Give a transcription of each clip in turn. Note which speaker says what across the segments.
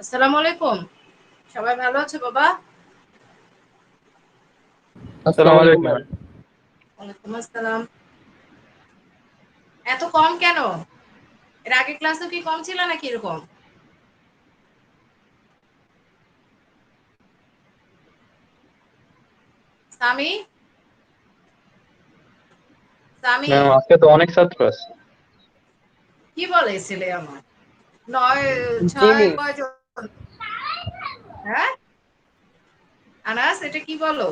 Speaker 1: আসসালামু আলাইকুম। সবাই ভালো আছে বাবা?
Speaker 2: আসসালামু
Speaker 3: আসসালামু
Speaker 2: আলাইকুম
Speaker 3: আলাইকুম
Speaker 2: ম্যাম।
Speaker 3: ম্যাম।
Speaker 1: ওয়ালাইকুম আসসালাম। এত কম কেন? এর আগের ক্লাসেও কি কম ছিল নাকি এরকম? সামি, সামি,
Speaker 3: ম্যাম আজকে তো অনেক ছাত্র আছে।
Speaker 1: কি বলে ছেলে আমার? ৯,
Speaker 2: জি
Speaker 1: ৬
Speaker 2: মিস।
Speaker 1: কয়জন? হ্যাঁ? আনাস, এটা কি বলো?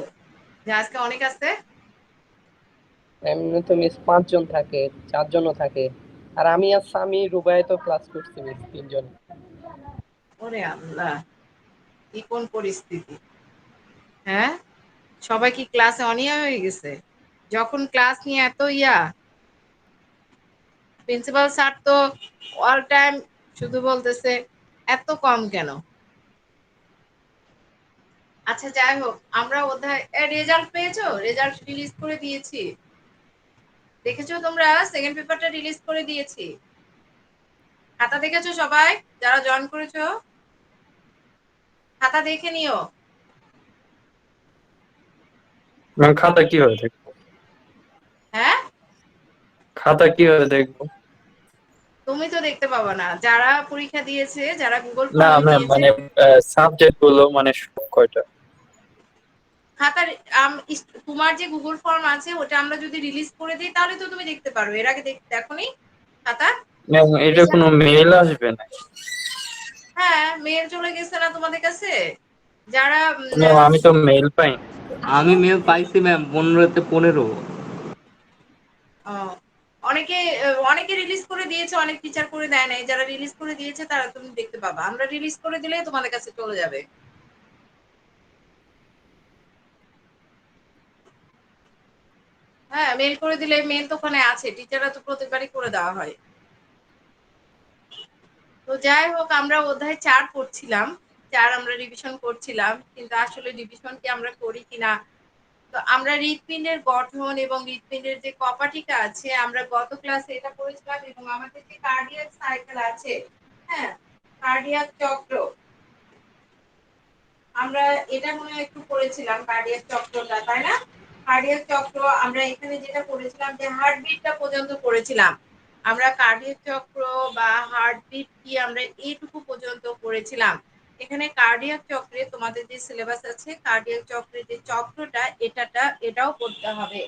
Speaker 1: যে আজকে অনেক আছে?
Speaker 2: এমনি তো মিস ৫ জন থাকে, ৪ জনও থাকে। আর আমি আর সামি রুবাইয়ে তো ক্লাস করছি মিস ৩ জন।
Speaker 1: ওরে আল্লাহ! কি কোন পরিস্থিতি? হ্যাঁ? সবাই কি ক্লাসে অনিয়া হয়ে গেছে? যখন ক্লাস নিয়ে এত প্রিন্সিপাল স্যার তো অল টাইম শুধু বলতেছে এত কম কেন? আচ্ছা যাই হোক, আমরা অধ্যায় রেজাল্ট পেয়েছো? রেজাল্ট রিলিজ করে দিয়েছি। দেখেছো তোমরা? সেকেন্ড পেপারটা রিলিজ করে দিয়েছি। খাতা দেখেছো সবাই? যারা জয়েন করেছো খাতা দেখে নিও।
Speaker 3: ম্যাম খাতা কিভাবে দেখবো?
Speaker 1: হ্যাঁ,
Speaker 3: খাতা কিভাবে দেখবো?
Speaker 1: তুমি তো দেখতে পাবা না। যারা পরীক্ষা দিয়েছে, যারা গুগল
Speaker 3: না
Speaker 1: ফর্মে
Speaker 3: ম্যাম
Speaker 1: দিয়েছে,
Speaker 3: মানে সাবজেক্ট গুলো মানে সব কয়টা?
Speaker 1: খাতার তোমার যে গুগল ফর্ম আছে ওটা আমরা যদি রিলিজ করে দিই তাহলে তো তুমি দেখতে পারো। এর আগে দেখোনি খাতা?
Speaker 3: ম্যাম এটা
Speaker 1: রেজাল্ট,
Speaker 3: কোনো মেল আসবে না?
Speaker 1: হ্যাঁ মেল চলে গেছে না তোমাদের কাছে? যারা
Speaker 3: ম্যাম আমি তো মেল পাইনি।
Speaker 2: আমি মেল পাইছি ম্যাম 15-15।
Speaker 1: অনেকে অনেকে রিলিজ করে দিয়েছে, অনেক টিচার করে দেয় নাই। যারা রিলিজ করে দিয়েছে তারা তুমি দেখতে পাবা। আমরা রিলিজ করে দিলে তোমাদের কাছে চলে যাবে। হ্যাঁ, মেল করে দিলে মেল তো ওখানে আছে। টিচাররা তো প্রত্যেকবারই করে দেওয়া হয়। তো যাই হোক, আমরা অধ্যায় ৪ পড়ছিলাম। ৪ আমরা রিভিশন করছিলাম। কিন্তু আসলে রিভিশন কি আমরা করি কিনা। তো আমরা হৃৎপিণ্ডের গঠন এবং হৃৎপিণ্ডের যে কপাটিকা আছে আমরা গত ক্লাসে এটা পড়েছিলাম, এবং আমাদের যে কার্ডিয়াক সাইকেল আছে, হ্যাঁ, কার্ডিয়াক চক্র, আমরা এটা মনে হয় একটু পড়েছিলাম কার্ডিয়াক চক্রটা, তাই না? কার্ডিয়াক চক্র আমরা এখানে যেটা পড়েছিলাম যে হার্টবিটটা পর্যন্ত পড়েছিলাম। আমরা কার্ডিয়াক চক্র বা হার্টবিট কি আমরা এইটুকু পর্যন্ত পড়েছিলাম। এখানে কার্ডিয়াক চক্রে তোমাদের যে সিলেবাস আছে, কার্ডিয়াক চক্রের যে চক্রটা এটাও পড়তে হবে।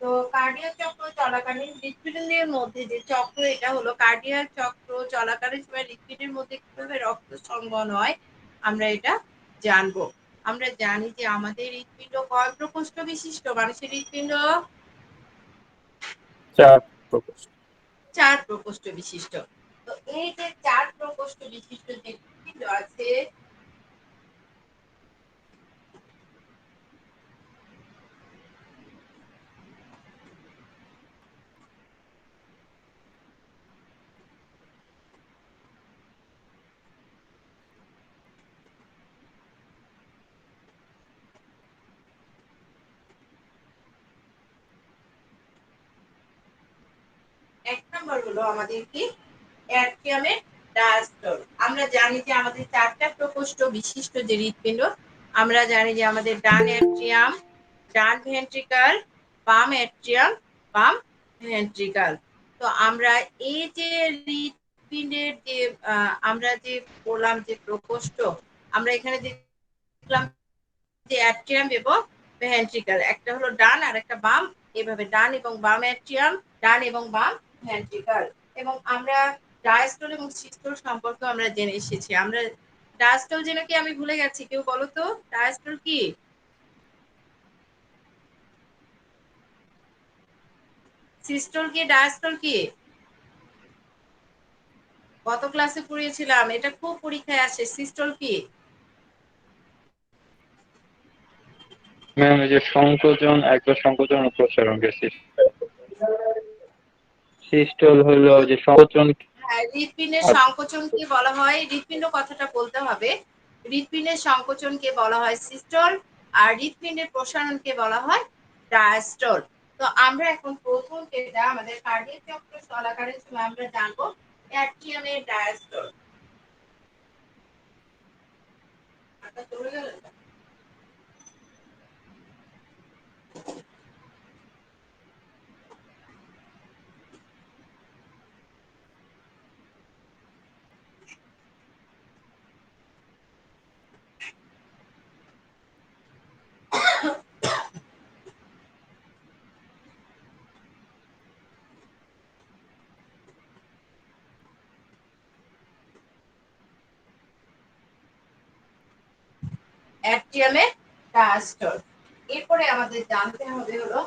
Speaker 1: তো কার্ডিয়াক চক্র চলাকালীন হৃৎপিণ্ডের মধ্যে যে চক্র, এটা হলো কার্ডিয়াক চক্র চলাকালীন সময় হৃৎপিণ্ডের মধ্যে কিভাবে রক্ত সঞ্চালন হয় আমরা এটা জানবো। আমরা জানি যে আমাদের হৃৎপিণ্ড কয় প্রকোষ্ঠ বিশিষ্ট? মানুষের হৃৎপিণ্ড
Speaker 3: চার প্রকোষ্ঠ।
Speaker 1: ৪ প্রকোষ্ঠ বিশিষ্ট। তো এই যে ৪ প্রকোষ্ঠ বিশিষ্ট যে হৃৎপিণ্ড আছে, এক নাম্বার হলো আমাদের কি অ্যাট্রিয়ামের ডায়াস্টল। আমরা জানি যে আমাদের ৪টা প্রকোষ্ঠ বিশিষ্ট যে হৃৎপিণ্ড, আমরা জানি যে আমাদের ডান অ্যাট্রিয়াম, ডান ভেন্ট্রিকল, বাম অ্যাট্রিয়াম, বাম ভেন্ট্রিকল। তো আমরা এই যে হৃৎপিণ্ডের যে আমরা যে বললাম যে প্রকোষ্ঠ, আমরা এখানে দেখলাম যে অ্যাট্রিয়াম এবং ভেন্ট্রিকল, একটা হলো ডান আর একটা বাম। এভাবে ডান এবং বাম অ্যাট্রিয়াম, ডান এবং বাম ভেন্ট্রিকল। এবং আমরা ডায়াস্টল এবং সিস্টল সম্পর্কে আমরা জেনে এসেছি। আমরা ডায়াস্টল যেন কি আমি ভুলে গেছি, কেউ বলো তো ডায়াস্টল কি? সিস্টল কি, ডায়াস্টল কি? গত ক্লাসে পড়িয়েছিলাম, এটা খুব পরীক্ষায় আসে। সিস্টল কি?
Speaker 3: ম্যাম এই যে সংকোচন, একবার সংকোচন ও প্রসারণকে সিস্টল হলো যে সংকোচন।
Speaker 1: হ্যাঁ, হৃৎপিণ্ডের
Speaker 3: আর
Speaker 1: সংকোচনকে বলা হয়, হৃৎপিণ্ড কথাটা বলতে হবে। হৃৎপিণ্ডের সংকোচনকে বলা হয় সিস্টল, আর হৃৎপিণ্ডের প্রসারণকে বলা হয় ডায়াস্টল। তো আমরা এখন প্রথম যেটা আমাদের কার্ডিয়াক চক্র চলাকালীন সময় আমরা জানবো অ্যাট্রিয়ামের ডায়াস্টল। চলে গেল। অ্যাট্রিয়ামে ডায়াস্টল। এরপরে আমাদের জানতে হবে হলো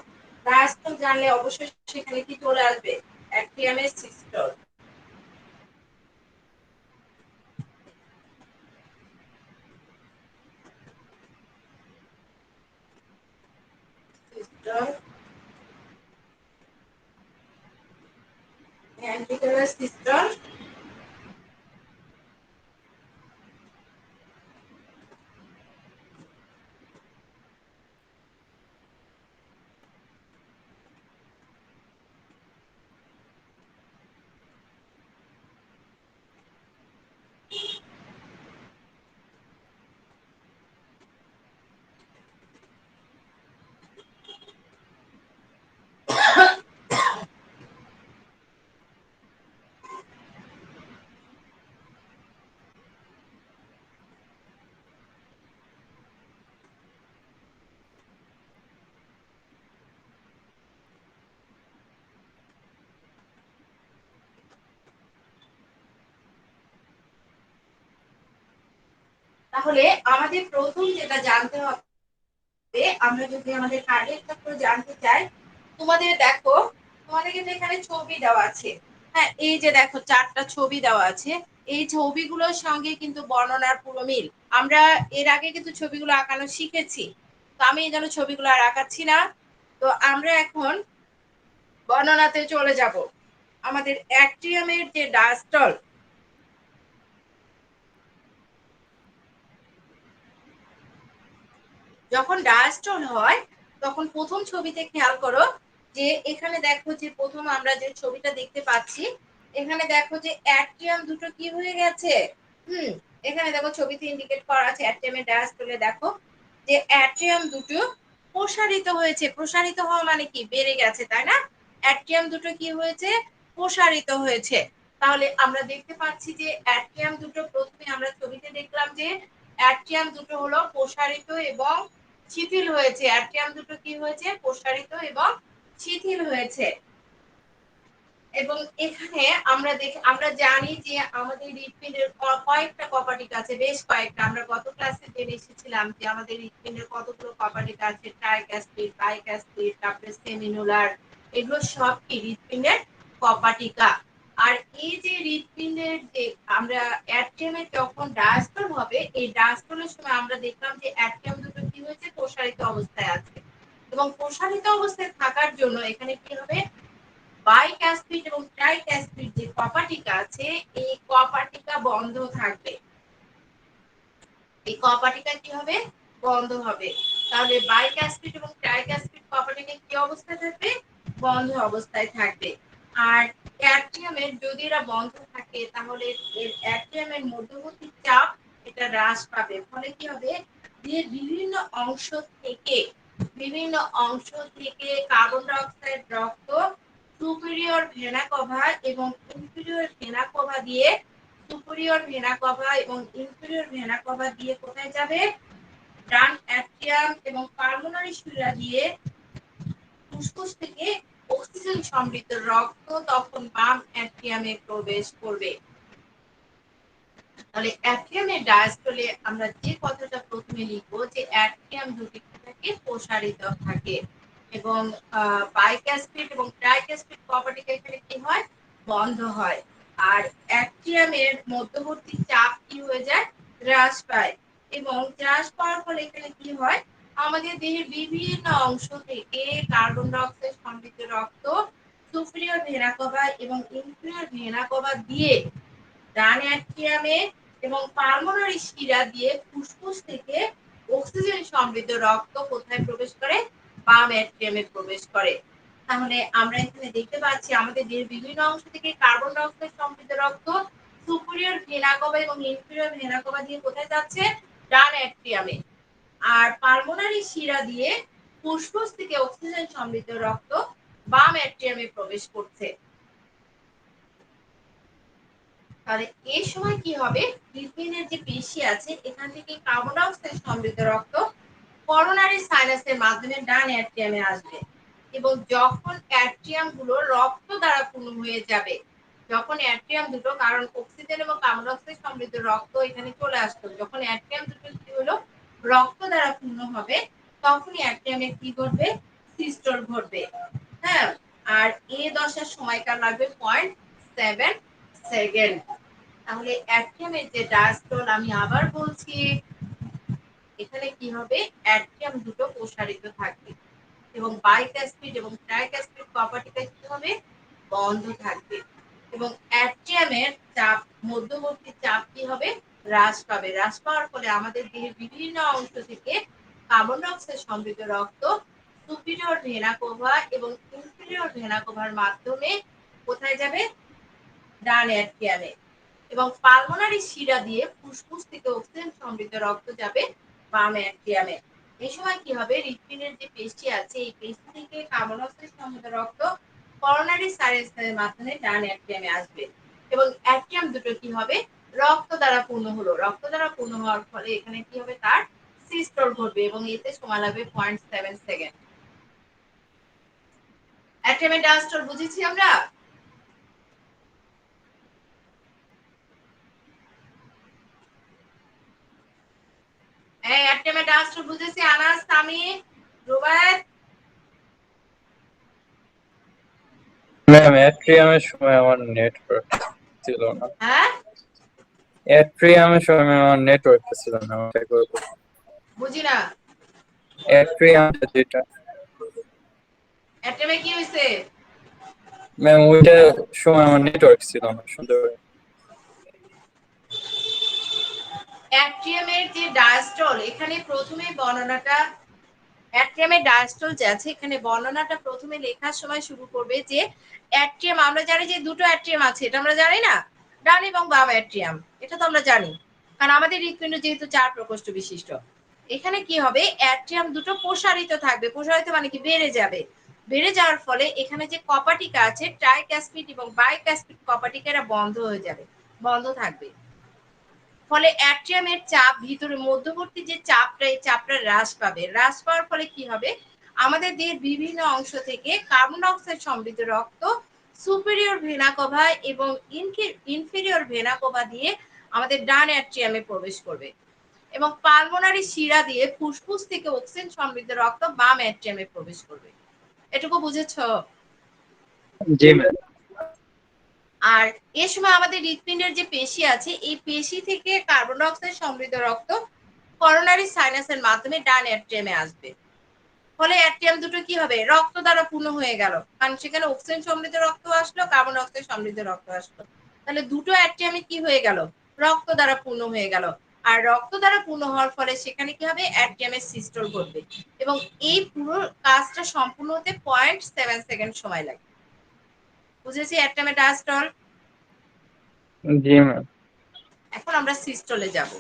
Speaker 1: ডায়াস্টল জানলে অবশ্যই সেখানে কি চলে আসবে, অ্যাট্রিয়ামের সিস্টল। সিস্টল ভেন্ট্রিকুলার সিস্টল, তাহলে আমাদের প্রথম যেটা জানতে হবে, আমরা যদি আমাদের কার্ডিয়াক চক্র জানতে চাই, তোমাদের দেখো তোমাদের কিন্তু এখানে ছবি দেওয়া আছে। হ্যাঁ, এই যে দেখো 4টা ছবি দেওয়া আছে, এই ছবিগুলোর সঙ্গে কিন্তু বর্ণনার পুরো মিল। আমরা এর আগে কিন্তু ছবিগুলো আঁকানো শিখেছি, তো আমি এই জন্য ছবিগুলো আর আঁকাচ্ছি না। তো আমরা এখন বর্ণনাতে চলে যাব। আমাদের অ্যাট্রিয়ামের যে ডায়াস্টল, যখন ডায়াস্টল হয় তখন প্রথম ছবিতে খেয়াল করো যে এখানে দেখো যে প্রথম আমরা যে ছবিটা দেখতে পাচ্ছি, এখানে দেখো যে অ্যাট্রিয়াম দুটো কি হয়ে গেছে। এখানে দেখো ছবিতে ইন্ডিকেট করা আছে অ্যাট্রিয়ামের ডায়াস্টলে, দেখো যে অ্যাট্রিয়াম দুটো প্রসারিত হয়েছে। প্রসারিত হওয়া মানে কি, বেড়ে গেছে, তাই না? অ্যাট্রিয়াম দুটো কি হয়েছে, প্রসারিত হয়েছে। তাহলে আমরা দেখতে পাচ্ছি যে অ্যাট্রিয়াম দুটো প্রথমে আমরা ছবিতে দেখলাম যে অ্যাট্রিয়াম দুটো হলো প্রসারিত এবং শিথিল হয়েছে। অ্যাট্রিয়াম দুটো কি হয়েছে, প্রসারিত এবং শিথিল হয়েছে। এবং এখানে আমরা জানি যে আমাদের হৃৎপিণ্ডের কয়েকটা কপাটিক আছে, বেশ কয়েকটা। আমরা গত ক্লাসে জেনে এসেছিলাম যে আমাদের হৃৎপিণ্ডের কতগুলো কপাটিক আছে, ট্রাইক্যাসপিড, বাইক্যাসপিড, তারপরে সেমিনুলার, এগুলো সব কি হৃৎপিণ্ডের কপাটিকা। আর এই যে হৃৎপিণ্ডের যে আমরা অ্যাট্রিয়ামে যখন ডায়াস্টল হবে, এই ডায়াস্টলের সময় আমরা দেখলাম যে অ্যাট্রিয়াম দুটো কি হয়েছে, প্রসারিত অবস্থায় আছে। এবং প্রসারিত অবস্থায় থাকার জন্য এখানে কি হবে, বাইক্যাসপিড এবং ট্রাইক্যাসপিড যে কপাটিকা আছে, এই কপাটিকা বন্ধ থাকবে। এই কপাটিকা কি হবে, বন্ধ হবে। তাহলে বাইক্যাসপিড এবং ট্রাইক্যাসপিড কপাটিকা কি অবস্থায় থাকবে, বন্ধ অবস্থায় থাকবে। আর অ্যাট্রিয়ামের যদি এরা বন্ধ থাকে তাহলে অ্যাট্রিয়ামের মধ্যবর্তী চাপ এটা হ্রাস পাবে। ফলে কি হবে, যে বিভিন্ন অংশ থেকে কার্বন ডাই অক্সাইড রক্ত সুপিরিয়র ভেনা কভা এবং ইনফিরিয়র ভেনা কভা দিয়ে, সুপিরিয়র ভেনা কভা এবং ইনফিরিয়র ভেনা কভা দিয়ে কোথায় যাবে, ডান অ্যাট্রিয়াম এবং পালমোনারি শিরা দিয়ে ফুসফুস থেকে অক্সিজেন সমৃদ্ধ রক্ত তখন বাম অ্যাট্রিয়ামে প্রবেশ করবে। তাহলে অ্যাট্রিয়ামের ডায়াস্টলে আমরা যে কথাটা প্রথমে লিখবো যে অ্যাট্রিয়াম দুটি থাকে, প্রসারিত থাকে এবং বাইক্যাসপিড এবং ট্রাইক্যাসপিড কপাটিকা এখানে কি হয়, বন্ধ হয়। আর অ্যাট্রিয়ামের মধ্যবর্তী চাপ কি হয়ে যায়, হ্রাস পায়। এবং হ্রাস পাওয়ার ফলে এখানে কি হয়, আমাদের দেহের বিভিন্ন অংশ থেকে কার্বন ডাই অক্সাইড সমৃদ্ধ রক্ত সুপিরিয়র ভেনা কভা এবং ইনফিরিয়র ভেনা কভা দিয়ে ডান অ্যাট্রিয়ামে এবং পালমোনারি শিরা দিয়ে ফুসফুস থেকে অক্সিজেন সমৃদ্ধ রক্ত কোথায় প্রবেশ করে, বাম অ্যাট্রিয়ামে প্রবেশ করে। তাহলে আমরা এখানে দেখতে পাচ্ছি আমাদের দেহের বিভিন্ন অংশ থেকে কার্বন ডাই অক্সাইড সমৃদ্ধ রক্ত সুপিরিয়র ভেনা কভা এবং ইনফিরিয়র ভেনা কভা দিয়ে কোথায় যাচ্ছে, ডান অ্যাট্রিয়ামে। আর পালমোনারি শিরা দিয়ে ফুসফুস থেকে অক্সিজেন সমৃদ্ধ রক্ত বাম অ্যাট্রিয়ামে প্রবেশ করছে। তাহলে এই সময় কি হবে, হৃৎপিণ্ডের যে পেশি আছে এখান থেকে কার্বন ডাই অক্সাইড সমৃদ্ধ রক্ত করোনারি সাইনাসের মাধ্যমে ডান অ্যাট্রিয়ামে আসবে এবং যখন অ্যাট্রিয়াম গুলো রক্ত দ্বারা পূর্ণ হয়ে যাবে, যখন অ্যাট্রিয়াম দুটো, কারণ অক্সিজেন এবং কার্বন ডাই অক্সাইড সমৃদ্ধ রক্ত এখানে চলে আসতো, যখন অ্যাট্রিয়াম দুটো কি হলো রক্ত দ্বারা পূর্ণ হবে, তখনই অ্যাট্রিয়ামে কি ঘটবে, সিস্টোল ঘটবে। হ্যাঁ, আর এ দশার সময়কাল লাগবে 0.7 সেকেন্ড। তাহলে অ্যাট্রিয়ামের যে ডায়াস্টল, আমি আবার বলছি, এখানে কি হবে, অ্যাট্রিয়াম দুটো প্রসারিত থাকবে এবং বাইকাস্পিড এবং ট্রাইকাস্পিড কপাটিকা কি হবে, বন্ধ থাকবে এবং অ্যাট্রিয়ামের চাপ, মধ্যবর্তী চাপ কি হবে, হ্রাস পাবে। হ্রাস পাওয়ার ফলে আমাদের দেহের বিভিন্ন অংশ থেকে কার্বন ডাই অক্সাইড সমৃদ্ধ রক্ত সুপিরিয়র ভেনা কোভা এবং ইনফিরিয়র ভেনা কোভার মাধ্যমে কোথায় যাবে, ডান অ্যাট্রিয়ামে। এবং পালমোনারি শিরা দিয়ে ফুসফুস থেকে অক্সিজেন সমৃদ্ধ রক্ত যাবে বাম অ্যাট্রিয়ামে। এই সময় কি হবে, হৃৎপিণ্ডের যে পেশি আছে এই পেশি থেকে কার্বন ডাই অক্সাইড সমৃদ্ধ রক্ত করোনারি সাইনাসের মাধ্যমে ডান অ্যাট্রিয়ামে আসবে এবং অ্যাট্রিয়াম দুটো কি হবে, রক্ত দ্বারা পূর্ণ হলো। রক্ত দ্বারা পূর্ণ হওয়ার ফলে এখানে কি হবে, তার সিস্টোল ঘটবে এবং এতে সময় লাগবে 0.7 সেকেন্ড। অ্যাট্রিয়ামের ডায়াস্টল বুঝেছি আমরা। এই অ্যাট্রিয়ামের ডায়াস্টল বুঝেছি আনাস, সামি, রুবায়েত?
Speaker 3: ম্যাম অ্যাট্রিয়ামের সময় আমার নেটওয়ার্ক ছিল না।
Speaker 1: হ্যাঁ,
Speaker 3: অ্যাট্রিয়ামের সময় আমার নেটওয়ার্ক ছিল না, ওটা করে
Speaker 1: বুঝি না।
Speaker 3: অ্যাট্রিয়াম যেটা
Speaker 1: অ্যাট্রিয়ামে কি হয়েছে?
Speaker 3: ম্যাম ওইটা সময় আমার নেটওয়ার্ক ছিল না, শুনতে পারি।
Speaker 1: অ্যাট্রিয়ামের যে ডায়াস্টল, এখানে প্রথমে বর্ণনাটা, অ্যাট্রিয়ামের ডায়াস্টল যে আছে এখানে বর্ণনাটা প্রথমে লেখার সময় শুরু করবে যে অ্যাট্রিয়াম, আমরা জানি যে দুটো অ্যাট্রিয়াম আছে, এটা আমরা জানি না, ডান এবং বাম অ্যাট্রিয়াম, এটা তো আমরা জানি, কারণ আমাদের হৃৎপিণ্ড যেহেতু 4 প্রকোষ্ঠ বিশিষ্ট। এখানে কি হবে, অ্যাট্রিয়াম দুটো প্রসারিত থাকবে, প্রসারিত মানে কি, বেড়ে যাবে। বেড়ে যাওয়ার ফলে এখানে যে কপাটিকা আছে, ট্রাইক্যাসপিড এবং বাইক্যাসপিড কপাটিকা, এরা বন্ধ হয়ে যাবে, বন্ধ থাকবে। ফলে অ্যাট্রিয়ামের চাপ, ভিতরে মধ্যবর্তী যে চাপটা, এই চাপটা হ্রাস পাবে। হ্রাস পাওয়ার ফলে কি হবে, আমাদের দেহের বিভিন্ন অংশ থেকে কার্বন ডাই অক্সাইড সমৃদ্ধ রক্ত সুপিরিয়র ভেনা কোভা এবং ইনফিরিয়র ভেনা কোভা দিয়ে আমাদের ডান অ্যাট্রিয়ামে প্রবেশ করবে এবং পালমোনারি শিরা দিয়ে ফুসফুস থেকে অক্সিজেন সমৃদ্ধ রক্ত বাম অ্যাট্রিয়ামে প্রবেশ করবে। এটুকু বুঝেছো?
Speaker 3: জি ম্যাম।
Speaker 1: আর এ সময় আমাদের হৃৎপিণ্ডের যে পেশি আছে এই পেশি থেকে কার্বন ডাই অক্সাইড সমৃদ্ধ রক্ত করোনারি সাইনাসের মাধ্যমে ডান অ্যাট্রিয়ামে আসবে। ফলে অ্যাট্রিয়াম দুটো কি হবে, রক্ত দ্বারা পূর্ণ হয়ে গেল, কারণ সেখানে অক্সিজেন সমৃদ্ধ রক্ত আসলো, কার্বন ডাই অক্সাইড সমৃদ্ধ রক্ত আসলো। তাহলে দুটো অ্যাট্রিয়ামে কি হয়ে গেল, রক্ত দ্বারা পূর্ণ হয়ে গেল। আর রক্ত দ্বারা পূর্ণ হওয়ার ফলে সেখানে কি হবে, অ্যাট্রিয়ামের সিস্টোল ঘটবে এবং এই পুরো কাজটা সম্পূর্ণ হতে 0.7 সেকেন্ড সময় লাগে। বুঝেছি অ্যাট্রিয়ামের ডায়াস্টল।
Speaker 3: জি ম্যাম।
Speaker 1: এখন আমরা সিস্টলে যাব।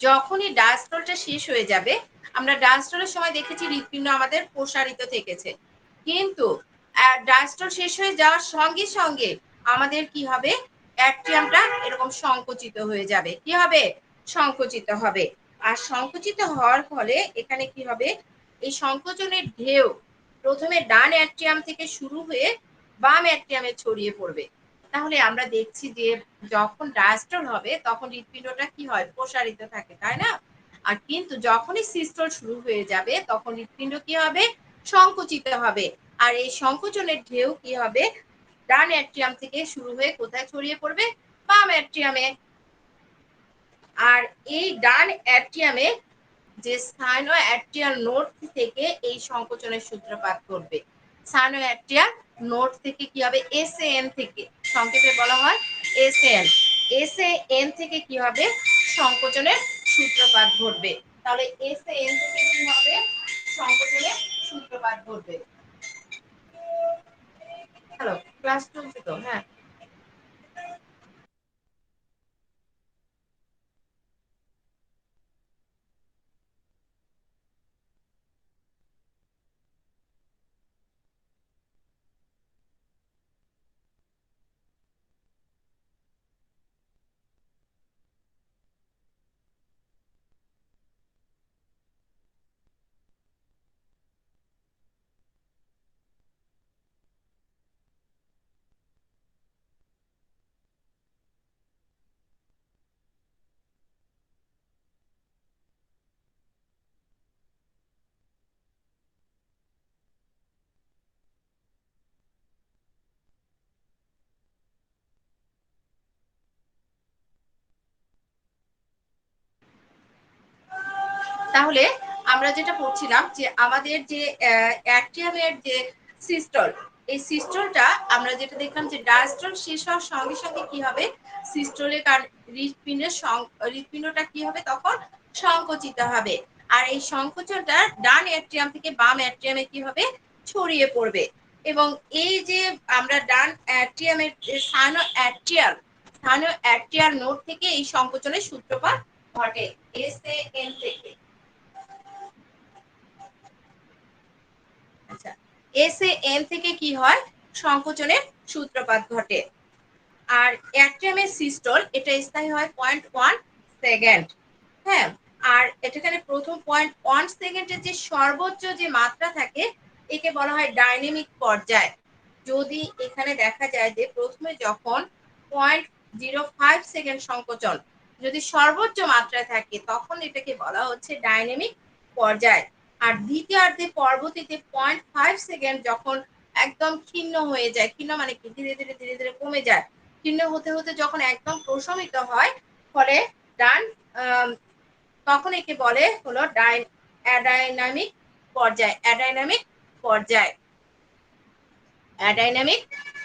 Speaker 1: যখনই ডায়াস্টলটা শেষ হয়ে যাবে, আমরা ডায়াস্টলের সময় দেখেছি হৃৎপিণ্ড আমাদের প্রসারিত থেকেছে, কিন্তু ডায়াস্টল শেষ হয়ে যাওয়ার সঙ্গে সঙ্গে আমাদের কি হবে, অ্যাট্রিয়ামটা এরকম সংকুচিত হয়ে যাবে। কি হবে, সংকুচিত হবে। আর সংকুচিত হওয়ার ফলে এখানে কি হবে, এই সংকোচনের ঢেউ প্রথমে ডান অ্যাট্রিয়াম থেকে শুরু হয়ে বাম অ্যাট্রিয়ামে ছড়িয়ে পড়বে। তাহলে আমরা দেখছি যে যখন ডায়াস্টল হবে তখন হৃৎপিণ্ডটা কি হয়, প্রসারিত থাকে, তাই না? আর কিন্তু যখনই সিস্টল শুরু হয়ে যাবে তখন হৃৎপিণ্ড কি হবে, সংকুচিত হবে। আর এই সংকোচনের ঢেউ কি হবে, ডান অ্যাট্রিয়াম থেকে শুরু হয়ে কোথায় ছড়িয়ে পড়বে, বাম অ্যাট্রিয়ামে। আর এই ডান অ্যাট্রিয়ামে যে সাইনো অ্যাট্রিয়াল নোড থেকে এই সংকোচনের সূত্রপাত করবে। সাইনো অ্যাট্রিয়াল নোড থেকে কি হবে, এসএএন থেকে, সংক্ষেপে বলা হয় এসএএন। এসএএন থেকে কি হবে, সংকোচনের সূত্রপাত ঘটবে। তাহলে এসএএন থেকে কি হবে, সংকোচনের সূত্রপাত ঘটবে। হ্যালো, ক্লাস চলছে তো? হ্যাঁ, তাহলে আমরা যেটা পড়ছিলাম যে আমাদের যে অ্যাট্রিয়ামের যে সিস্টল, এই সিস্টলটা আমরা যেটা দেখলাম যে ডায়াস্টল শেষ হওয়ার সঙ্গে সঙ্গে কি হবে, সিস্টলে হৃৎপিণ্ডটা কি হবে তখন সংকুচিত হবে, আর এই সংকোচনটা ডান অ্যাট্রিয়াম থেকে বাম অ্যাট্রিয়ামে কি হবে, ছড়িয়ে পড়বে। এবং এই যে আমরা ডান অ্যাট্রিয়ামের স্থানীয় অ্যাট্রিয়াল নোড থেকে এই সংকোচনের সূত্রপাত ঘটে SAN থেকে। আচ্ছা, SAN থেকে কি হয়, সংকোচনের সূত্রপাত ঘটে। আর অ্যাট্রিয়ামের সিস্টল এটা স্থায়ী হয় 0.1 সেকেন্ড। হ্যাঁ, আর এখানে প্রথম 0.1 সেকেন্ডের যে সর্বোচ্চ যে মাত্রা থাকে একে বলা হয় ডাইনামিক পর্যায়। যদি এখানে দেখা যায় যে প্রথমে যখন 0.05 সেকেন্ড সংকোচন যদি সর্বোচ্চ মাত্রায় থাকে তখন এটাকে বলা হচ্ছে ডাইনামিক পর্যায়। আর দ্বিতীয়ার্ধে পরবর্তীতে 0.5 সেকেন্ড যখন একদম ক্ষীণ হয়ে যায়, ক্ষীণ মানে কি ধীরে ধীরে ধীরে ধীরে কমে যায়, ক্ষীণ হতে হতে যখন একদম প্রশমিত হয় ফলে ডান তখন একে বলে হলো অ্যাডাইনামিক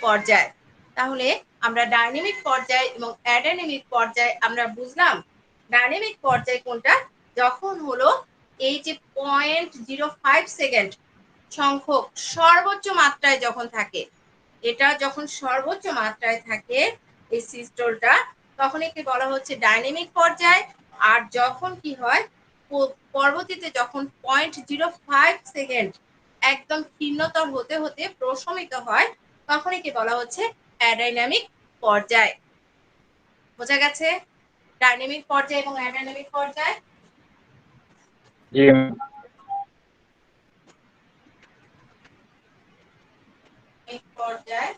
Speaker 1: পর্যায়। তাহলে আমরা ডাইনামিক পর্যায় এবং অ্যাডাইনামিক পর্যায় আমরা বুঝলাম। ডাইনামিক পর্যায় কোনটা, যখন হলো এই যে 0.05 সেকেন্ড সংখ্যক সর্বোচ্চ মাত্রায় যখন থাকে, এটা যখন সর্বোচ্চ মাত্রায় থাকে এই সিস্টলটা, তখন একে বলা হচ্ছে ডাইনামিক পর্যায়। আর যখন কি হয় পরবর্তীতে যখন 0.05 সেকেন্ড একদম ক্ষীণতর হতে হতে প্রশমিত হয় তখন একে বলা হচ্ছে অ্যাডাইনামিক পর্যায়। বোঝা গেছে ডাইনামিক পর্যায় এবং অ্যাডাইনামিক পর্যায়?
Speaker 3: জি
Speaker 1: পর্যায়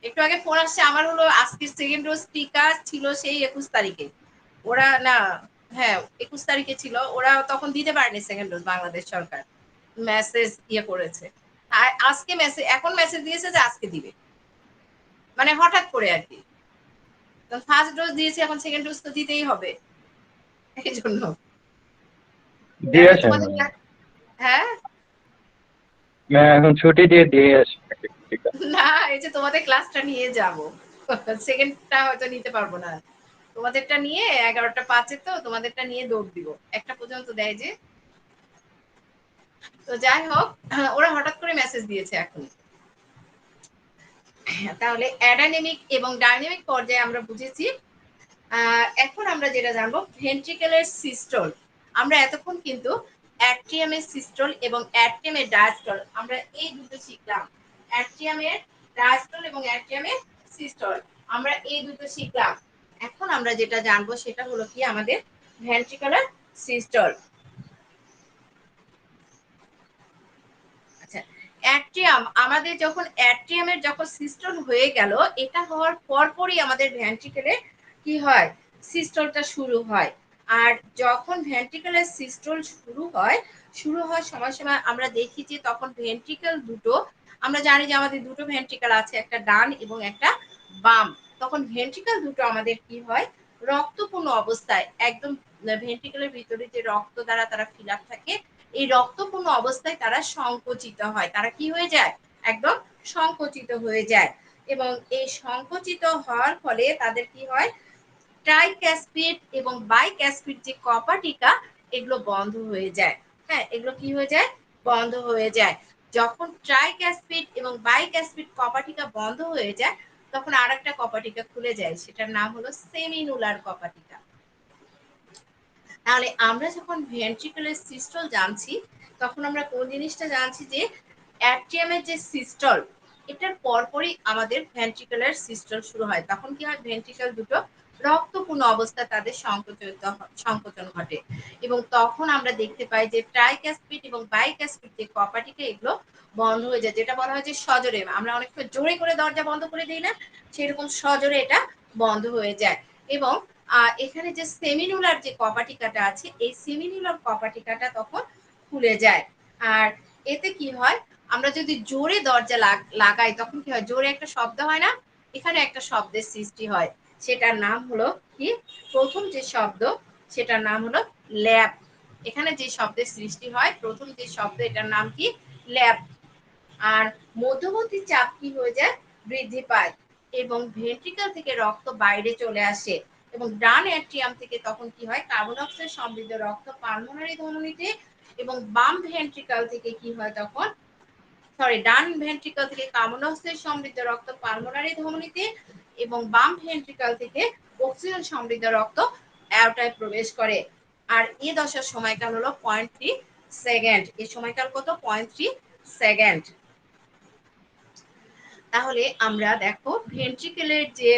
Speaker 1: একটু আগে ফোন আসছে আমার, হলো আজকের সেকেন্ড ডোজ টিকা ছিল সেই 21 তারিখে, ওরা না, হ্যাঁ 21 তারিখে ছিল, ওরা তখন দিতে পারেনি সেকেন্ড ডোজ, বাংলাদেশ সরকার মেসেজ করেছে। আর আজকে এখন মেসেজ দিয়েছে যে আজকে দিবে, মানে হঠাৎ করে আর কি। ফার্স্ট ডোজ দিয়েছে, এখন সেকেন্ড ডোজ তো দিতেই হবে, এই জন্য।
Speaker 3: দিয়েছেন
Speaker 1: তোমাদের হ্যাঁ
Speaker 3: এখন ছুটি দিয়ে আসি।
Speaker 1: না, এই যে তোমাদের ক্লাসটা নিয়ে যাব, সেকেন্ডটা হয়তো নিতে পারবো না, তোমাদেরটা নিয়ে 11:05 তো তোমাদেরটা নিয়ে দৌড় দিব, 1টা পর্যন্ত দেয় যে। তো যাই হোক, ওরা হঠাৎ করে মেসেজ দিয়েছে এখন। তাহলে অ্যাডাইনামিক এবং ডাইনামিক পর্যায়ে আমরা বুঝেছি। এখন আমরা যেটা জানবো ভেন্ট্রিকেলের সিস্টল। আমরা এতক্ষণ কিন্তু অ্যাট্রিয়ামের সিস্টল এবং অ্যাট্রিয়ামের ডায়াস্টল আমরা এই দুটো শিখলাম। অ্যাট্রিয়ামের ডায়াস্টল এবং অ্যাট্রিয়ামের সিস্টল আমরা এই দুটো শিখলাম। এখন আমরা যেটা জানবো সেটা হলো কি আমাদের ভেন্ট্রিকুলার সিস্টল। আচ্ছা, অ্যাট্রিয়াম আমাদের যখন অ্যাট্রিয়ামের যখন সিস্টল হয়ে গেল, এটা হওয়ার পরপরই আমাদের ভেন্ট্রিকেলে কি হয়, সিস্টলটা শুরু হয়। আর যখন ভেন্ট্রিকেলের সিস্টল শুরু হয় সময় সময় আমরা দেখি যে তখন ভেন্ট্রিকেল দুটো, আমরা জানি যে আমাদের দুটো ভেন্ট্রিকেল আছে, একটা ডান এবং একটা বাম। তখন ভেন্ট্রিকেল দুটো আমাদের কি হয়, রক্তপূর্ণ অবস্থায় একদম, ভেন্ট্রিকেলের ভিতরে যে রক্ত দ্বারা তারা ফিল আপ থাকে, এই রক্তপূর্ণ অবস্থায় তারা সংকুচিত হয়, তারা কি হয়ে যায়, একদম সংকুচিত হয়ে যায়। এবং এই সংকুচিত হওয়ার ফলে তাদের কি হয়, ট্রাইক্যাসপিড এবং বাইক্যাসপিড যে কপাটিকা এগুলো বন্ধ হয়ে যায়। হ্যাঁ, এগুলো কি হয়ে যায়, বন্ধ হয়ে যায়। যখন ট্রাইক্যাসপিড এবং বাইক্যাসপিড কপাটিকা বন্ধ হয়ে যায় তখন আরেকটা কপাটিকা খুলে যায়, সেটার নাম হলো সেমিনুলার কপাটিকা। তাহলে আমরা যখন ভেন্ট্রিকুলার সিস্টল জানছি তখন আমরা কোন জিনিসটা জানছি, যে অ্যাট্রিয়ামের যে সিস্টল এটার পরপরই আমাদের ভেন্ট্রিকুলার সিস্টল শুরু হয়। তখন কি হয়, ভেন্ট্রিকেল দুটো রক্তপূর্ণ অবস্থায় তাদের সংকোচন ঘটে এবং তখন আমরা দেখতে পাই যে ট্রাইক্যাসপিড এবং বাইক্যাসপিড যে কপাটিকা এগুলো বন্ধ হয়ে যায়, যেটা বলা হয় যে সজোরে, আমরা অনেক জোরে করে দরজা বন্ধ করে দিই না, সেরকম সজোরে এটা বন্ধ হয়ে যায়। এবং এখানে যে সেমিনুলার যে কপাটিকাটা আছে এই সেমিনুলার কপাটিকাটা তখন খুলে যায়। আর এতে কি হয়, আমরা যদি জোরে দরজা লাগাই তখন কি হয়, জোরে একটা শব্দ হয় না, এখানে একটা শব্দের সৃষ্টি হয়, সেটার নাম হলো কি, প্রথম যে শব্দ সেটার নাম হলো ল্যাব। এখানে যে শব্দের সৃষ্টি হয় প্রথম যে শব্দ, এটার নাম কি, ল্যাব। আর মধ্যবর্তী চাপ কি হয়ে যায়, বৃদ্ধি পায় এবং ভেন্ট্রিকল থেকে রক্ত বাইরে চলে আসে এবং ডান অ্যাট্রিয়াম থেকে তখন কি হয়, কার্বন ডাইঅক্সাইড সমৃদ্ধ রক্ত পালমোনারি ধমনীতে এবং বাম ভেন্ট্রিকল থেকে কি হয় তখন, ডান ভেন্ট্রিকল থেকে কার্বন ডাইঅক্সাইড সমৃদ্ধ রক্ত পালমোনারি ধমনীতে এবং বাম ভেন্ট্রিকল থেকে অক্সিজেন সমৃদ্ধ রক্ত অ্যাওর্টায় প্রবেশ করে। আর এই দশার সময়কাল হলো 0.3 সেকেন্ড। এই সময়কাল কত, 0.3 সেকেন্ড। তাহলে আমরা দেখো ভেন্ট্রিকেলের যে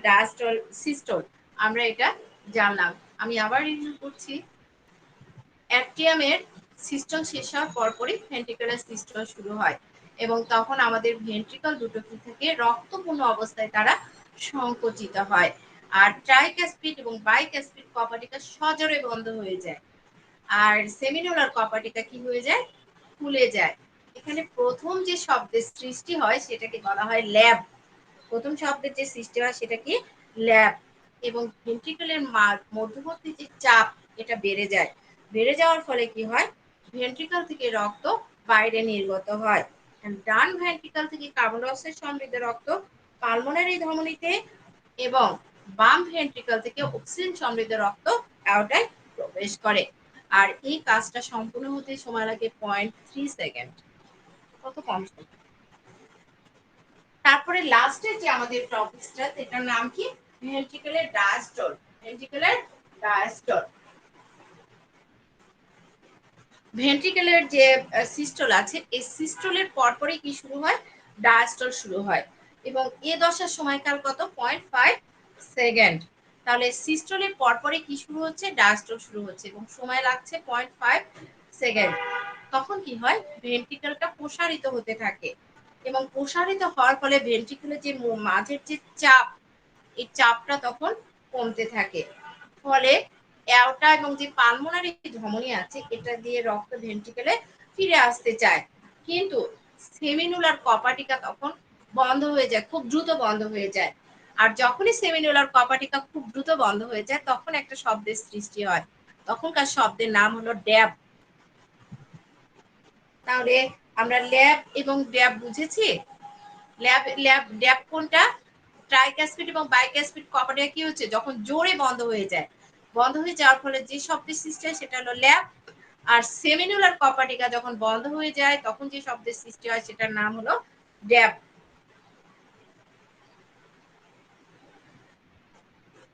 Speaker 1: ডায়াস্টল সিস্টল, আমরা এটা জানলাম। আমি আবার রিভিউ করছি। অ্যাট্রিয়ামের সিস্টল শেষ হওয়ার পরপরই ভেন্ট্রিকুলার সিস্টল শুরু হয় এবং তখন আমাদের ভেন্ট্রিকল দুটো কি থাকে, রক্তপূর্ণ অবস্থায় তারা সংকুচিত হয়। আর ট্রাইক্যাসপিড এবং বাইক্যাসপিড কপাটিকা সজোরে বন্ধ হয়ে যায় আর সেমিনুলার কপাটিকা কি হয়ে যায়, খুলে যায়। এখানে প্রথম যে শব্দের সৃষ্টি হয় সেটাকে বলা হয় ল্যাব। প্রথম শব্দের যে সৃষ্টি হয় সেটা কি, ল্যাব। এবং ভেন্ট্রিকলের মধ্যবর্তী যে চাপ এটা বেড়ে যায়, বেড়ে যাওয়ার ফলে কি হয়, ভেন্ট্রিকল থেকে রক্ত বাইরে নির্গত হয়। ডান ভেন্ট্রিকল থেকে কার্বন ডাইঅক্সাইড সমৃদ্ধ রক্ত পালমোনারি ধমনীতে এবং বাম ভেন্ট্রিকল থেকে অক্সিজেন সমৃদ্ধ রক্ত অ্যাওর্টায় প্রবেশ করে। আর এই কাজটা সম্পূর্ণ হতে সময় লাগে 0.3 সেকেন্ড, কত কম সময়। তারপরে লাস্টের যে আমাদের টপিকটা, এটার নাম কি, ventricular diastole. Ventricular diastole, ventricular যে সিস্টল আছে, এই সিস্টলের পরপরই কি শুরু হয়, ডায়াস্টল শুরু হয় এবং এ দশার সময়কাল কত, 0.5 সেকেন্ড। তাহলে সিস্টলের পরপরই কি শুরু হচ্ছে, ডায়াস্টল শুরু হচ্ছে এবং সময় লাগছে 0.5 সেকেন্ড। তখন কি হয়, ভেন্ট্রিকলটা প্রসারিত হতে থাকে এবং প্রসারিত হওয়ার ফলে ভেন্ট্রিকুলের যে মাঝের যে চাপ, এই চাপটা তখন কমতে থাকে। ফলে অ্যাওর্টা এবং যে পালমোনারি ধমনী আছে এটা দিয়ে রক্ত ভেন্ট্রিকেলে ফিরে আসতে চায়, কিন্তু সেমিনুলার কপাটিকা তখন বন্ধ হয়ে যায়, খুব দ্রুত বন্ধ হয়ে যায়। আর যখনই সেমিনুলার কপাটিকা খুব দ্রুত বন্ধ হয়ে যায় তখন একটা শব্দের সৃষ্টি হয়, তখনকার শব্দের নাম হলো ড্যাব। তাহলে আমরা ল্যাব এবং ড্যাব বুঝেছি। ল্যাব ল্যাব ড্যাব কোনটা, ট্রাইক্যাসপিড এবং বাইক্যাসপিড কপাটিকা কি হচ্ছে, যখন জোরে বন্ধ হয়ে যায়, বন্ধ হয়ে যাওয়ার ফলে যে শব্দের সৃষ্টি হয় সেটা হলো ল্যাব। আর সেমিনুলার কপাটিকা যখন বন্ধ হয়ে যায় তখন যে শব্দের সৃষ্টি হয় সেটার নাম হলো ড্যাব।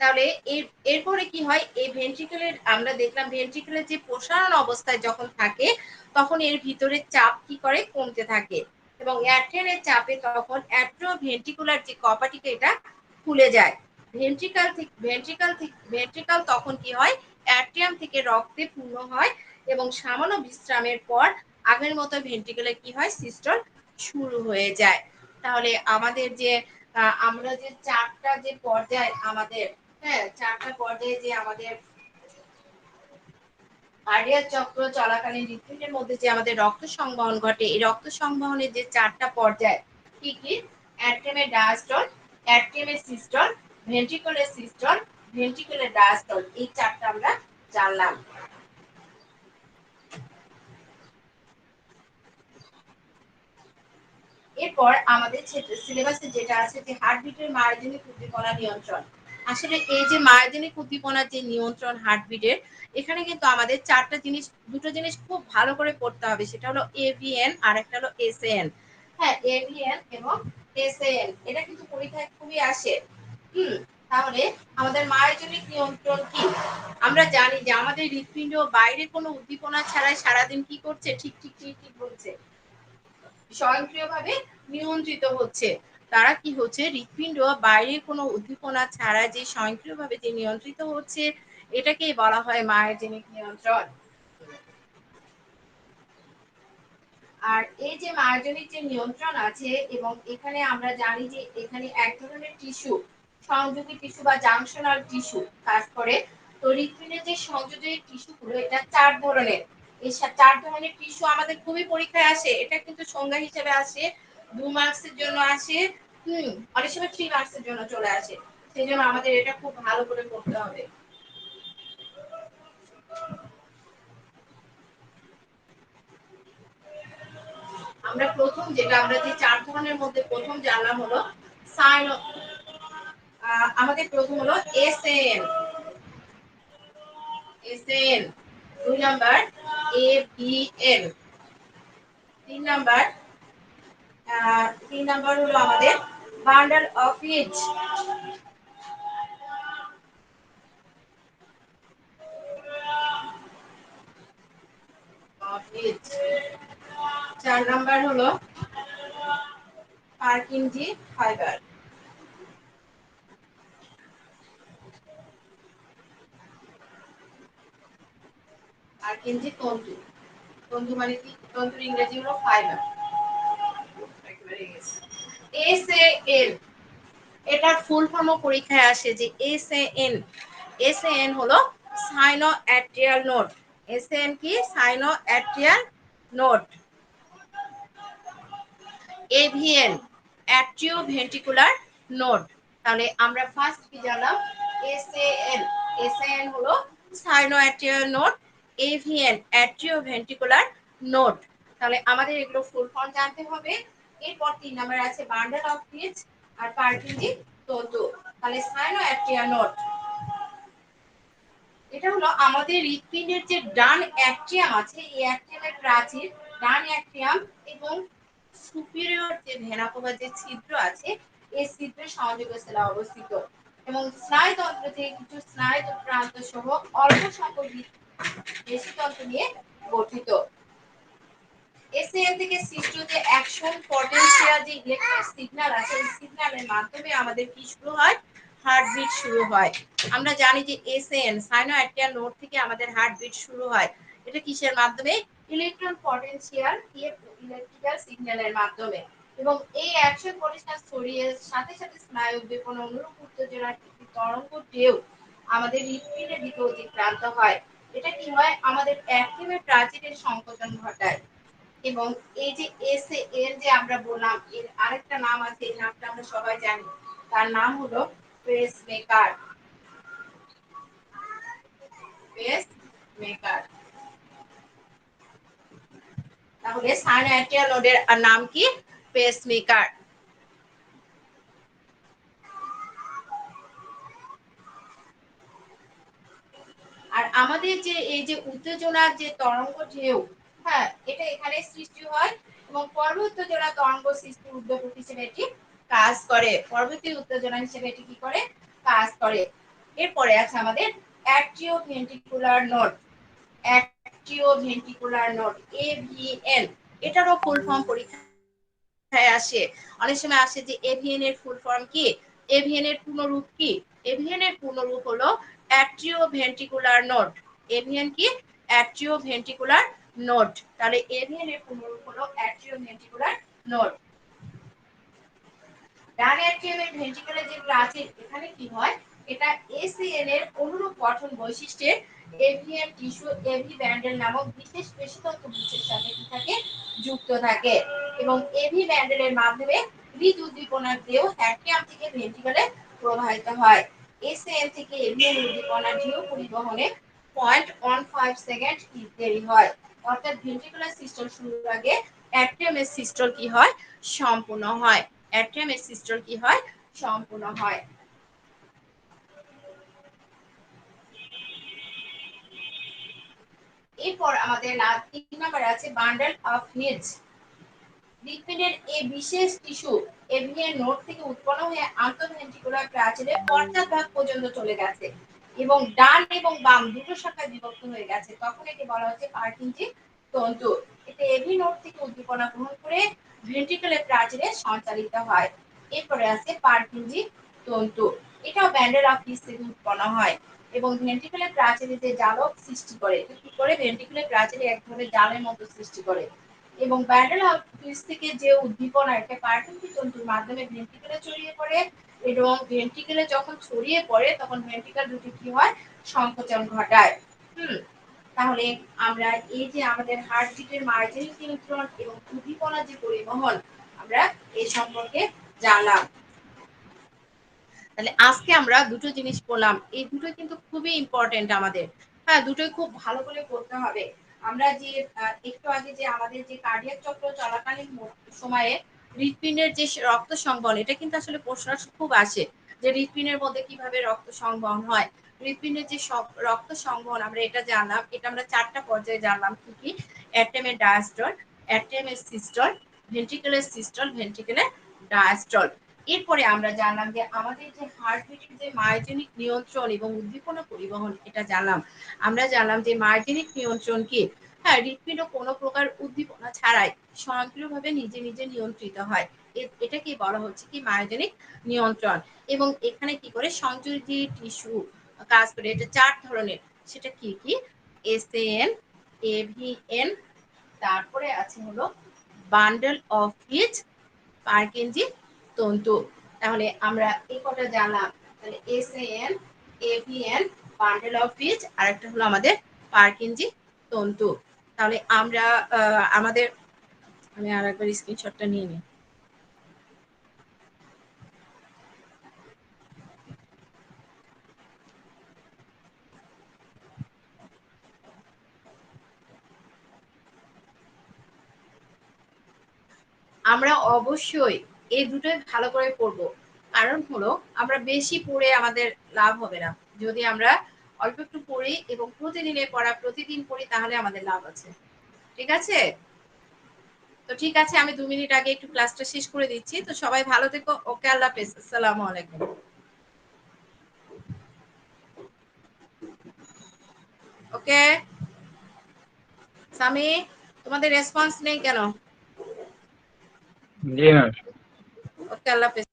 Speaker 1: তাহলে এরপরে কি হয়, এই ভেন্ট্রিকুলের আমরা দেখলাম ভেন্ট্রিকুলের যে প্রসারণ অবস্থায় যখন থাকে তখন এর ভিতরে চাপ কি করে, কমতে থাকে এবং অ্যাট্রিয়ামের চাপে তখন অ্যাট্রোভেন্ট্রিকুলার যে কপাটিকা এটা খুলে যায়। ভেন্ট্রিকাল তখন কি হয়, অ্যাট্রিয়াম থেকে রক্তে পূর্ণ হয় এবং সামান্য বিশ্রামের পর আগের মতো ভেন্ট্রিকুলে কি হয়, সিস্টল শুরু হয়ে যায়। তাহলে আমাদের যে আমরা যে চারটা যে পর্যায় আমাদের, হ্যাঁ, চারটা পর্যায়ে যে আমাদের কার্ডিয়াক চক্র চলাকালীন হৃৎপিণ্ডের মধ্যে যে আমাদের রক্ত সংবহন ঘটে, এই রক্ত সংবহনের যে চারটা পর্যায় কি কি, অ্যাট্রিয়ামের ডায়াস্টল, অ্যাট্রিয়ামের systole, ventricular systole, ventricular diastole, এই চারটা আমরা জানলাম। এরপর আমাদের সিলেবাসে যেটা আছে যে হার্টবিটের মায়োজেনিক উদ্দীপনা নিয়ন্ত্রণ। আসলে এই যে মায়োজেনিক উদ্দীপনার যে নিয়ন্ত্রণ হার্টবিটের, এখানে কিন্তু আমাদের চারটা জিনিস, দুটো জিনিস খুব ভালো করে পড়তে হবে, সেটা হলো এভিএন আর একটা হলো এসএন। হ্যাঁ, এভিএন এবং এসএন এটা কিন্তু পরীক্ষায় খুবই আসে। তাহলে আমাদের মায়োজেনিক নিয়ন্ত্রণ কি, আমরা জানি যে আমাদের হৃৎপিণ্ড বাইরে কোনো উদ্দীপনা ছাড়াই সারাদিন কি করছে, ঠিক ঠিক ঠিক ঠিক বলছে, স্বয়ংক্রিয়ভাবে নিয়ন্ত্রিত হচ্ছে। তারা কি হচ্ছে, হৃৎপিণ্ড বাইরে কোনো উদ্দীপনা ছাড়া যে স্বয়ংক্রিয়ভাবে যে নিয়ন্ত্রিত হচ্ছে, এটাকেই বলা হয় মায়োজেনিক নিয়ন্ত্রণ। আর এই যে মায়োজেনিক যে নিয়ন্ত্রণ আছে এবং এখানে আমরা জানি যে এখানে এক ধরনের টিস্যু, সংযোগী টিস্যু বা জাংশনাল টিস্যু কাজ করে। তো হৃৎপিণ্ডের যে সংযোগী টিস্যুগুলো এটা চার ধরনের। এই 4 ধরনের টিস্যু আমাদের খুবই পরীক্ষায় আসে। এটা কিন্তু সংজ্ঞা হিসেবে আসে, 2 মার্কসের জন্য আসে, অনেক সময় 3 মার্কসের জন্য চলে আসে। সেজন্য আমাদের এটা খুব ভালো করে পড়তে হবে। আমরা প্রথম যেটা আমরা যে 4 ধরনের মধ্যে প্রথম জানলাম হলো সাইনো, আমাদের প্রথম হলো S N, S N, 2 number A V N, 3 number 3 number হলো আমাদের বান্ডল অফ ইচ, 4 নাম্বার হলো পার্কিনজি ফাইবার। পার্কিনজি তন্তু, তন্তু মানে কি? তন্তুর ইংরেজি হলো ফাইবার। এসএএন, এটার ফুল ফর্ম পরীক্ষায় আসে যে এসএএন, এসএএন হলো সাইনো অ্যাট্রিয়াল নোড। এসএএন কি? Sino atrial node. AVN, atrio ventricular node. তাহলে আমরা ফার্স্ট কি জানলাম? এসএএন, এসএএন হলো sino atrial node, AVN atrio ventricular node. তাহলে আমাদের এগুলো ফুল ফর্ম জানতে হবে। এরপর 3 নাম্বার আছে বান্ডল অফ পিচ আর পার্কিনজি তন্তু। তাহলে সাইনো অ্যাট্রিয়াল নোড, এটা হলো আমাদের হৃৎপিণ্ডের যে ডান অ্যাট্রিয়াম আছে, এই অ্যাট্রিয়ামের প্রাচীর, ডান অ্যাট্রিয়াম এবং সুপিরিয়র যে ভেনা কোভা যে ছিদ্র আছে, এই ছিদ্রের সংযোগস্থলে অবস্থিত এবং স্নায়ুতন্ত্র থেকে কিছু স্নায়ু প্রান্ত সহ অল্প সংখ্যক পেশিতন্ত্র নিয়ে গঠিত। এসএএন থেকে সৃষ্ট যে অ্যাকশন পটেনশিয়াল যে ইলেকট্রিক সিগন্যাল আছে, এই সিগন্যালের মাধ্যমে আমাদের কি শুরু হয়? হার্টবিট শুরু হয়। আমরা জানি যে এসএএন সাইনো অ্যাট্রিয়াল নোড থেকে আমাদের হার্টবিট শুরু হয়। এটা কিসের মাধ্যমে? ইলেকট্রন পটেনশিয়াল ইলেকট্রিক্যাল সিগন্যালের মাধ্যমে। এবং এই অ্যাকশন পটেনশিয়াল ছড়িয়ে সাথে সাথে স্নায়ু উদ্দীপন অনুরূপ উত্তেজনার একটি তরঙ্গ ঢেউ আমাদের হৃৎপিণ্ডের দিকে অতিক্রান্ত হয়। এটা কি হয়? আমাদের অ্যাট্রিয়ামের প্রাচীরের সংকোচন ঘটায়। এবং এই যে এসএএন যে আমরা বললাম, এর আরেকটা নাম আছে, এই নামটা আমরা সবাই জানি, তার নাম হলো পেস মেকার, পেস মেকার। তাহলে সাইনো অ্যাট্রিয়াল নোডের নাম কি? Pace maker. আর আমাদের যে এই যে উত্তেজনার যে তরঙ্গ ঢেউ, হ্যাঁ, এটা এখানে সৃষ্টি হয় এবং পর্ব উত্তেজনা তরঙ্গ সৃষ্টির উদ্দীপক হিসেবে এটি কাজ করে। পরবর্তী উত্তেজনা হিসেবে এটি কি করে? কাজ করে। এরপরে আছে আমাদের atrio ventricular node, atrio ventricular node, AVN. এটারও ফুল ফর্ম পরীক্ষায় আসে। অনেক সময় আসে যে এভিএন এর ফুল ফর্ম কি? এভিএন এর পূর্ণরূপ কি? এভিএন এর পূর্ণরূপ হলো অ্যাট্রিও ভেন্ট্রিকুলার নোড। এভিএন কি? Atrio ventricular node. তাহলে এভিএন এর পূর্ণরূপ হলো অ্যাট্রিও ভেন্ট্রিকুলার নোড। ডান অ্যাট্রিয়ামের ভেন্ট্রিকুলার যে প্রাচীর, এখানে কি হয়? এটা এসিএন এর অনুরূপ গঠন বৈশিষ্ট্যের এভিএন টিস্যু এভি ব্যান্ডেল নামক বিশেষ পেশিতন্ত্র গুচ্ছের সাথে কি থাকে? যুক্ত থাকে এবং এভি ব্যান্ডেলের মাধ্যমে হৃদ উদ্দীপনার ঢেউ অ্যাট্রিয়াম থেকে ভেন্ট্রিকুলে প্রবাহিত হয়। এসিএন থেকে এভিএন উদ্দীপনার ঢেউ পরিবহনে 0.15 সেকেন্ড দেরি হয়। অর্থাৎ ভেন্ট্রিকুলার সিস্টেম শুরুর আগে অ্যাট্রিয়ামের সিস্টেম কি হয়? সম্পূর্ণ হয়। অ্যাট্রিয়ামের সিস্টেম কি হয়? সম্পূর্ণ হয়। এরপর আমাদের 3 নম্বরে আছে বান্ডল অফ নিডস। হৃৎপিণ্ডের এই বিশেষ টিস্যু এভিএন নোড থেকে উৎপন্ন হয়ে আন্তঃভেন্ট্রিকুলার প্রাচীরের পশ্চাৎ ভাগ পর্যন্ত চলে গেছে এবং ডান এবং বাম দুটো শাখায় বিভক্ত হয়ে গেছে। তখন একে বলা হচ্ছে পার্কিনজি তন্তু। এতে এভি নোড থেকে উদ্দীপনা গ্রহণ করে ভেন্ট্রিকুলার প্রাচীরে সঞ্চালিত হয়। এরপরে আছে পার্কিনজি তন্তু। এটাও ব্যান্ডেল অফ নিডস থেকে উৎপন্ন হয় এবং ভেন্ট্রিকুলার প্রাচীরে যে জালক সৃষ্টি করে। কি করে? ভেন্ট্রিকুলার প্রাচীরে এক ধরনের জালের মতো সৃষ্টি করে এবং ব্যান্ডেল অফ নিডস থেকে যে উদ্দীপনা, এটা পার্কিনজি তন্তুর মাধ্যমে ভেন্ট্রিকুলে ছড়িয়ে পড়ে এবং ভেন্ট্রিকুলে যখন ছড়িয়ে পড়ে তখন ভেন্ট্রিকল দুটি কি হয়? সংকোচন ঘটায়। তাহলে আমরা এই যে আমাদের হার্টবিটের মার্জিনিক নিয়ন্ত্রণ এবং উদ্দীপনার যে পরিবহন আমরা এই সম্পর্কে জানলাম। তাহলে আজকে আমরা দুটো জিনিস পড়লাম, এই দুটো কিন্তু খুবই ইম্পর্টেন্ট আমাদের। হ্যাঁ, দুটোই খুব ভালো করে পড়তে হবে। আমরা যে একটু আগে যে আমাদের যে কার্ডিয়াক চক্র চলাকালীন সময়ে হৃৎপিণ্ডের যে রক্ত সংবহন, এটা কিন্তু আসলে প্রশ্ন খুব আসে যে হৃৎপিণ্ডের মধ্যে কিভাবে রক্ত সংবহন হয়। হৃৎপিণ্ডের যে রক্ত সংবহন আমরা এটা জানলাম, এটা আমরা 4টা পর্যায়ে জানলাম কি কি। অ্যাট্রিয়ামের ডায়াস্টল, অ্যাট্রিয়ামের systole, ventricular systole, ventricular diastole. এরপরে আমরা জানলাম যে আমাদের যে হার্টবিটের যে মায়োজেনিক নিয়ন্ত্রণ এবং উদ্দীপনা পরিবহন এটা জানলাম। আমরা জানলাম যে মায়োজেনিক নিয়ন্ত্রণ কি। হ্যাঁ, হৃৎপিণ্ড কোনো প্রকার উদ্দীপনা ছাড়াই স্বয়ংক্রিয়ভাবে নিজে নিজে নিয়ন্ত্রিত হয়, এটাকে বলা হচ্ছে কি মায়োজেনিক নিয়ন্ত্রণ। এবং এখানে কি করে সংযোজী টিস্যু কাজ করে, এটা 4 ধরনের। সেটা কি কি? এসএএন, এভিএন, তারপরে আছে হলো বান্ডল অফ হিজ, পারকিনজি তন্তু। তাহলে আমরা এই কটা জানলাম। তাহলে এসএএন, এভিএন, বান্ডেল অফ হিজ, আর একটা হলো আমাদের পারকিনজি তন্তু। তাহলে আমরা আমাদের, আমি আর একবার স্ক্রিনশটটা নিয়ে নিই। আমরা অবশ্যই এই দুটোই ভালো করে পড়বো। কারণ হলো আমরা বেশি পড়ে আমাদের লাভ হবে না। যদি আমরা অল্প একটু পড়ি এবং প্রতিদিনের পড়া প্রতিদিন পড়ি তাহলে আমাদের লাভ আছে। ঠিক আছে? তো ঠিক আছে, আমি 2 মিনিট আগে একটু ক্লাসটা শেষ করে দিচ্ছি। তো সবাই ভালো থেকো। ওকে, আল্লাহ হাফেজ। আসসালামু আলাইকুম। ওকে সামি, তোমাদের রেসপন্স নেই কেন?
Speaker 3: জি ম্যাম।
Speaker 1: ওকে, আল্লাহ হাফেজ।